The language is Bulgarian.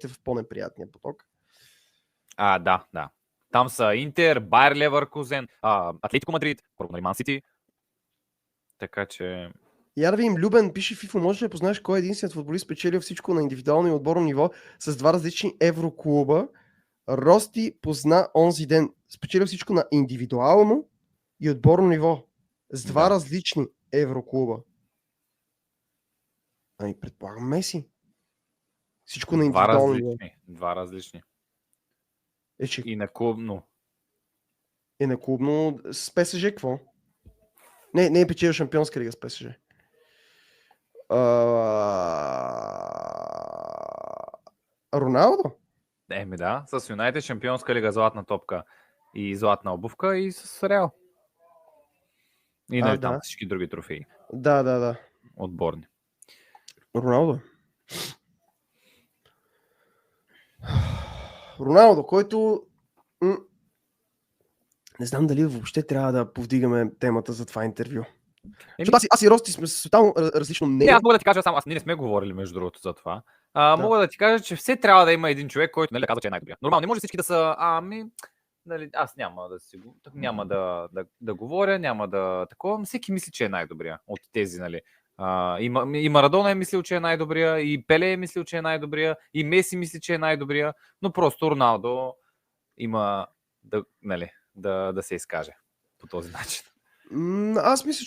в по-неприятния поток. Да. Там са Интер, Байер Леверкузен, Атлетико Мадрид, първо Ман Сити. Така че... Я да видим, Любен пише в FIFA, можеш ли да познаеш кой е единственият футболист спечелил всичко на индивидуално и отборно ниво с два различни евроклуба? Рости позна онзи ден. Спечелил всичко на индивидуално и отборно ниво. С два различни евроклуба. Ами предполагам Меси. Всичко на индивидуално ниво. Два различни. Че... И на клубно. И на клубно с ПСЖ какво? Не е печелил шампионска лига с ПСЖ. Роналдо? Да, с Юнайтед шампионска лига, златна топка и златна обувка и с Реал. И нали там всички други трофеи. Да. Отборни. Роналдо, който не знам дали въобще трябва да повдигаме темата за това интервю. Защото аз и Рости сме с тотално различно мнение. Аз мога да ти кажа, ние не сме говорили между другото за това. Мога да ти кажа, че все трябва да има един човек, който нали, казва, че е най-добрия. Нормално, не може всички да са, нали, аз няма да говоря, няма да такова. Всеки мисли, че е най-добрия от тези, нали. И Марадона е мислил, че е най-добрия, и Пеле е мислил, че е най-добрия, и Меси мисли, че е най-добрия, но просто Роналдо има да се изкаже по този начин. Аз мисля,